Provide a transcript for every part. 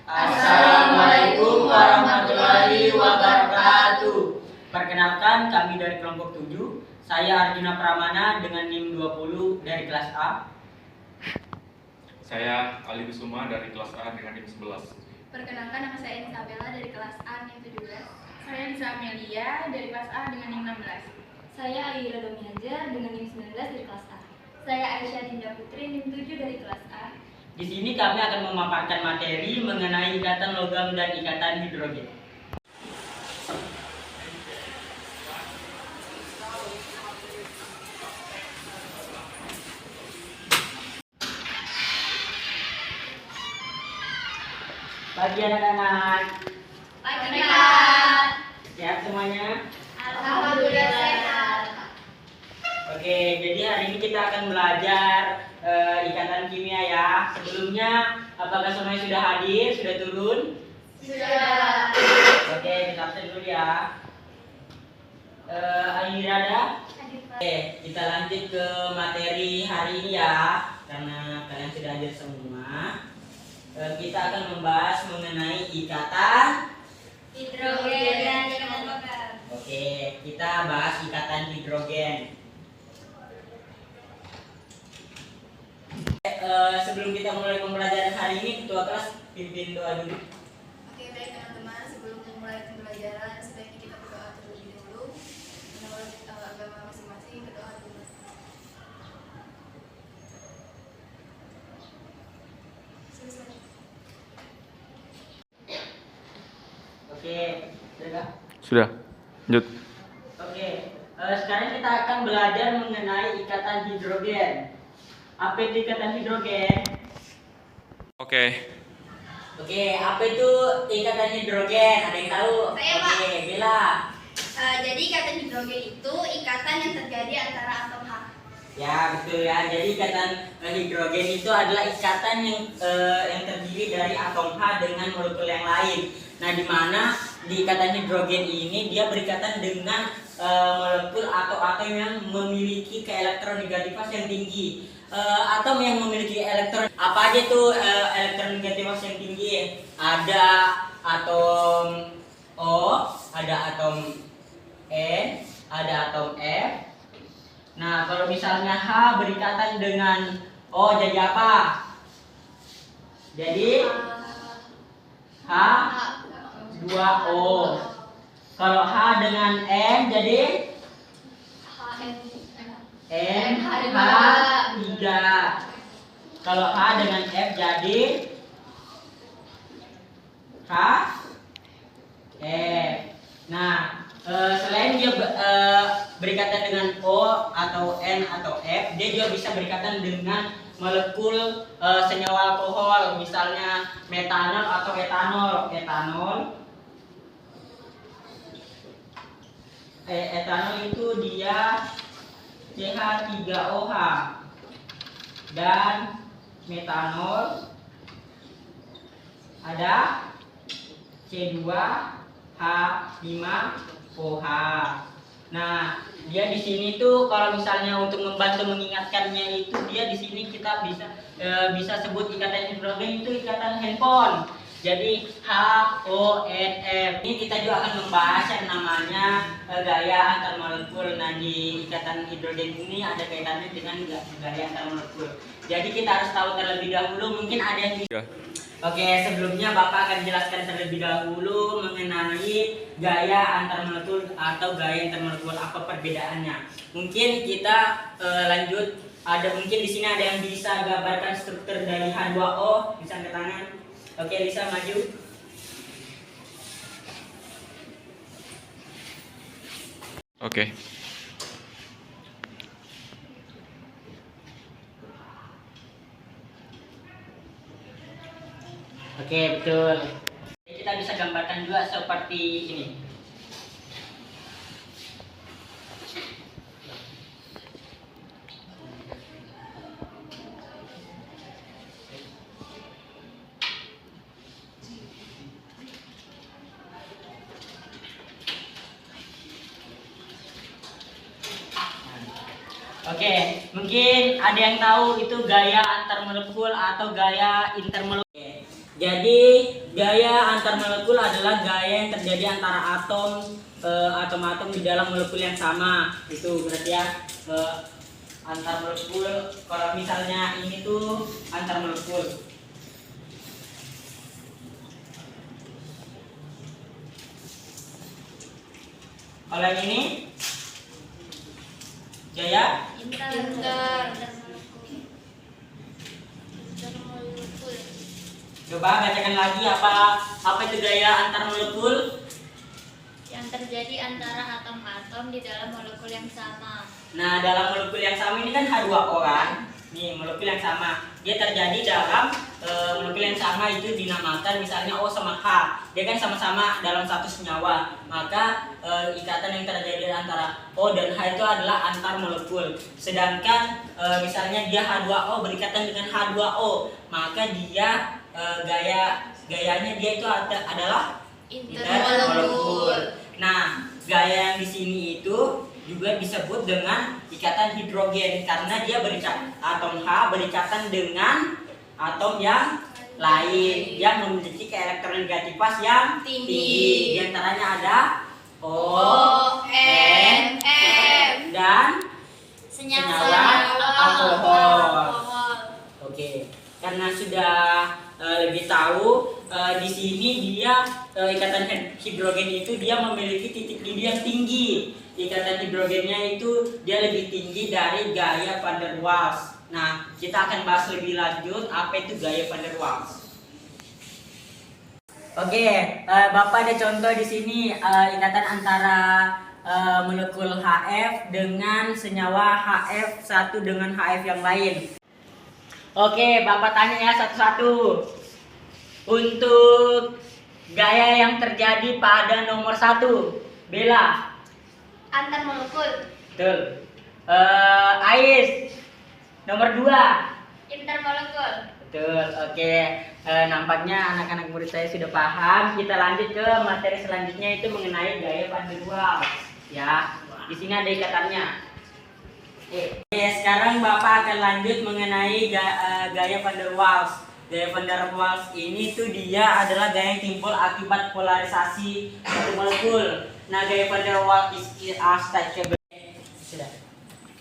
Assalamualaikum warahmatullahi wabarakatuh. Perkenalkan, kami dari kelompok 7. Saya Arjuna Pramana dengan NIM 20 dari kelas A. Saya Ali Kusuma dari kelas A dengan NIM 11. Perkenalkan, nama saya Isabella dari kelas A NIM 17. Saya Lisa Amelia dari kelas A dengan NIM 16. Saya Ayura Domiaja dengan NIM 19 dari kelas A. Saya Aisyah Dinda Putri NIM 7 dari kelas A. Di sini kami akan memaparkan materi mengenai ikatan logam dan ikatan hidrogen. Pagi anak-anak. Pagi Kak. Sehat semuanya? Alhamdulillah sehat. Oke, jadi hari ini kita akan belajar ikatan kimia ya. Sebelumnya, apakah semuanya sudah hadir? Sudah turun? Sudah. Oke, kita absen dulu ya. Ayirada? Oke, kita lanjut ke materi hari ini ya. Karena kalian sudah hadir semua. Kita akan membahas mengenai ikatan Hidrogen dan ikatan logam. Oke, kita bahas ikatan hidrogen. Sebelum kita mulai pembelajaran hari ini, ketua kelas pimpin doa dulu. Oke, baik teman-teman, sebelum memulai pembelajaran sebaiknya kita berdoa terlebih dahulu. Menurut agama masing-masing, berdoa dulu. Selesai. Oke, sudah. Sudah. Lanjut. Oke, sekarang kita akan belajar mengenai ikatan hidrogen. Apa itu ikatan hidrogen? Oke. Oke, apa itu ikatan hidrogen? Ada yang tahu? Saya, Pak. Oke, Bella. Jadi ikatan hidrogen itu ikatan yang terjadi antara atom H. Ya, betul ya. Jadi ikatan hidrogen itu adalah ikatan yang terdiri dari atom H dengan molekul yang lain. Nah, di mana di ikatan hidrogen ini dia berikatan dengan molekul atau atom yang memiliki keelektronegatifan yang tinggi. Atom yang memiliki elektron apa aja tuh elektronegatifan yang tinggi? Ada atom O, ada atom N, ada atom F. Nah, kalau misalnya H berikatan dengan O jadi apa? Jadi H 2O. Kalau H dengan N jadi N H 3. Kalau H dengan F jadi H F. Nah, selain dia berikatan dengan O atau N atau F, dia juga bisa berikatan dengan molekul senyawa alkohol, misalnya metanol atau etanol. Etanol itu dia CH3OH dan metanol ada C2H5OH. Nah, dia di sini tuh kalau misalnya untuk membantu mengingatkannya itu dia di sini kita bisa sebut ikatan hidrogen itu ikatan handphone. Jadi HONF. Ini kita juga akan membahas yang namanya gaya antar molekul. Nah, di ikatan hidrogen ini ada kaitannya dengan gaya antar molekul. Jadi kita harus tahu terlebih dahulu. Mungkin ada yang Oke, sebelumnya Bapak akan jelaskan terlebih dahulu mengenai gaya antar molekul atau gaya intermolekul, apa perbedaannya. Mungkin kita lanjut. Mungkin di sini ada yang bisa gambarkan struktur dari H2O, bisa angkat tangan. Oke, Lisa maju. Oke. Oke, betul. Kita bisa gambarkan juga seperti ini. Oke, mungkin ada yang tahu itu gaya antar molekul atau gaya intermolekul. Jadi gaya antar molekul adalah gaya yang terjadi antara atom-atom di dalam molekul yang sama. Itu berarti ya antar molekul. Kalau misalnya ini tuh antar molekul. Kalau yang ini gaya intermolekul. coba bacakan lagi apa itu gaya antar molekul. Yang terjadi antara atom-atom di dalam molekul yang sama. Nah, dalam molekul yang sama ini kan H2O kan? Nih, molekul yang sama. Dia terjadi dalam molekul yang sama itu dinamakan misalnya O sama H. Dia kan sama-sama dalam satu senyawa. Maka ikatan yang terjadi antara O dan H itu adalah antar molekul. Sedangkan misalnya dia H2O berikatan dengan H2O, maka dia gayanya dia itu adalah intermolekul. Nah, gaya yang di sini itu juga disebut dengan ikatan hidrogen karena dia atom H berikatan dengan atom yang lain yang memiliki elektronegatifas yang tinggi. Di antaranya ada O, N, dan senyawa alkohol. Oke, karena sudah lebih tahu di sini dia ikatan hidrogen itu dia memiliki titik didih yang tinggi. Ikatan hidrogennya itu dia lebih tinggi dari gaya van der Waals. Nah, kita akan bahas lebih lanjut apa itu gaya van der Waals. Oke, Bapak ada contoh di sini ikatan antara molekul HF dengan senyawa HF1 dengan HF yang lain. Oke, Bapak tanya ya satu-satu. Untuk gaya yang terjadi pada nomor 1, Bella. Antar molekul. Betul. Ais. Nomor 2. Intermolekul. Betul. Oke. Nampaknya anak-anak murid saya sudah paham. Kita lanjut ke materi selanjutnya itu mengenai gaya van der Waals. Ya. Di sini ada ikatannya. Oke, sekarang Bapak akan lanjut mengenai gaya van der Waals. Gaya van der Waals ini tuh dia adalah gaya yang timbul akibat polarisasi satu molekul. Nah, gaya van der Waals is unstable. Sudah.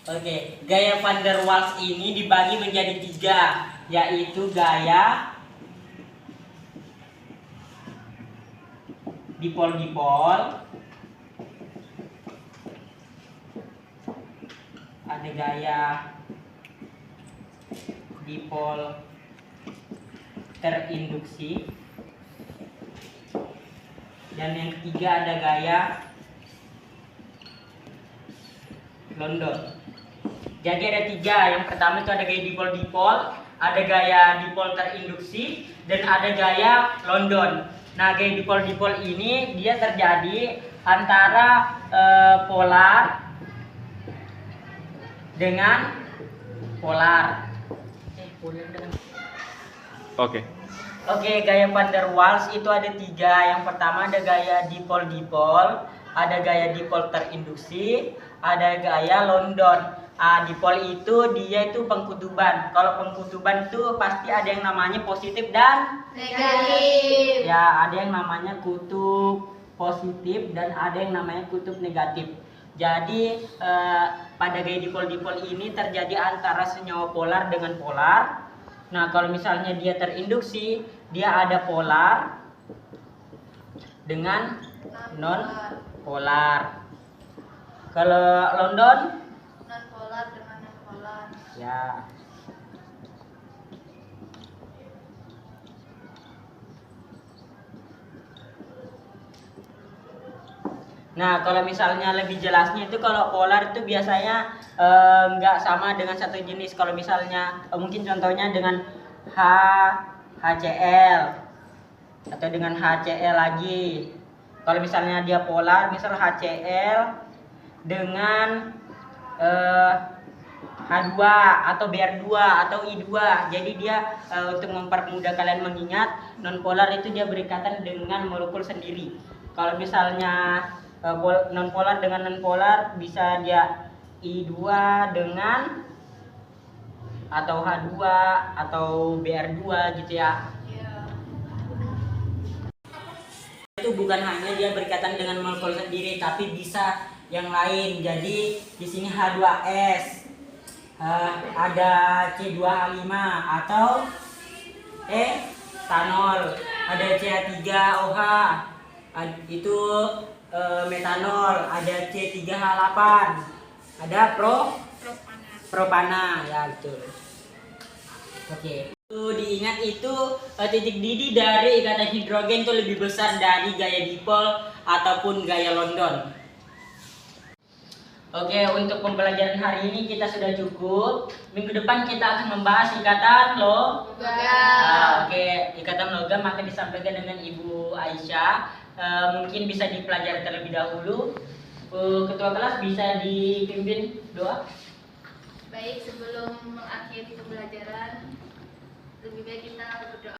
Oke, gaya van der Waals ini dibagi menjadi 3, yaitu gaya dipol-dipol, ada gaya dipol terinduksi, dan yang ketiga ada gaya London. Jadi ada 3. Yang pertama itu ada gaya dipol-dipol, ada gaya dipol terinduksi, dan ada gaya London. Nah, gaya dipol-dipol ini dia terjadi antara polar dengan polar. Oke. Oke, gaya van der Waals itu ada 3. Yang pertama ada gaya dipol-dipol, ada gaya dipol terinduksi, ada gaya London. Dipol itu dia itu pengkutuban. Kalau pengkutuban itu pasti ada yang namanya positif dan Negatif. ya, ada yang namanya kutub positif dan ada yang namanya kutub negatif. Jadi pada gaya dipol-dipol ini terjadi antara senyawa polar dengan polar. Nah, kalau misalnya dia terinduksi, dia ada polar dengan non polar. Kalau London Non polar dengan non polar. ya. Nah, kalau misalnya lebih jelasnya itu kalau polar itu biasanya nggak sama dengan satu jenis. Kalau misalnya mungkin contohnya dengan HCl atau dengan HCl lagi. Kalau misalnya dia polar, misal HCl dengan H2 atau Br2 atau I2. Jadi dia untuk mempermudah kalian mengingat, non polar itu dia berikatan dengan molekul sendiri. Kalau misalnya non polar dengan non polar bisa dia I2 dengan atau H2 atau Br2 gitu ya. Iya. itu bukan hanya dia berkaitan dengan molekul sendiri, tapi bisa yang lain. Jadi di sini H2S, ada C2H5 atau etanol, ada CH3OH, itu metanol, ada C3H8, ada propana, ya betul. Oke. Itu diingat itu titik didih dari ikatan hidrogen itu lebih besar dari gaya dipol ataupun gaya London. Oke, untuk pembelajaran hari ini kita sudah cukup. Minggu depan kita akan membahas ikatan logam. Oke, ikatan logam akan disampaikan dengan Ibu Aisyah. Mungkin bisa dipelajari terlebih dahulu. Ketua kelas bisa dipimpin doa. Baik, sebelum mengakhiri pembelajaran, lebih baik kita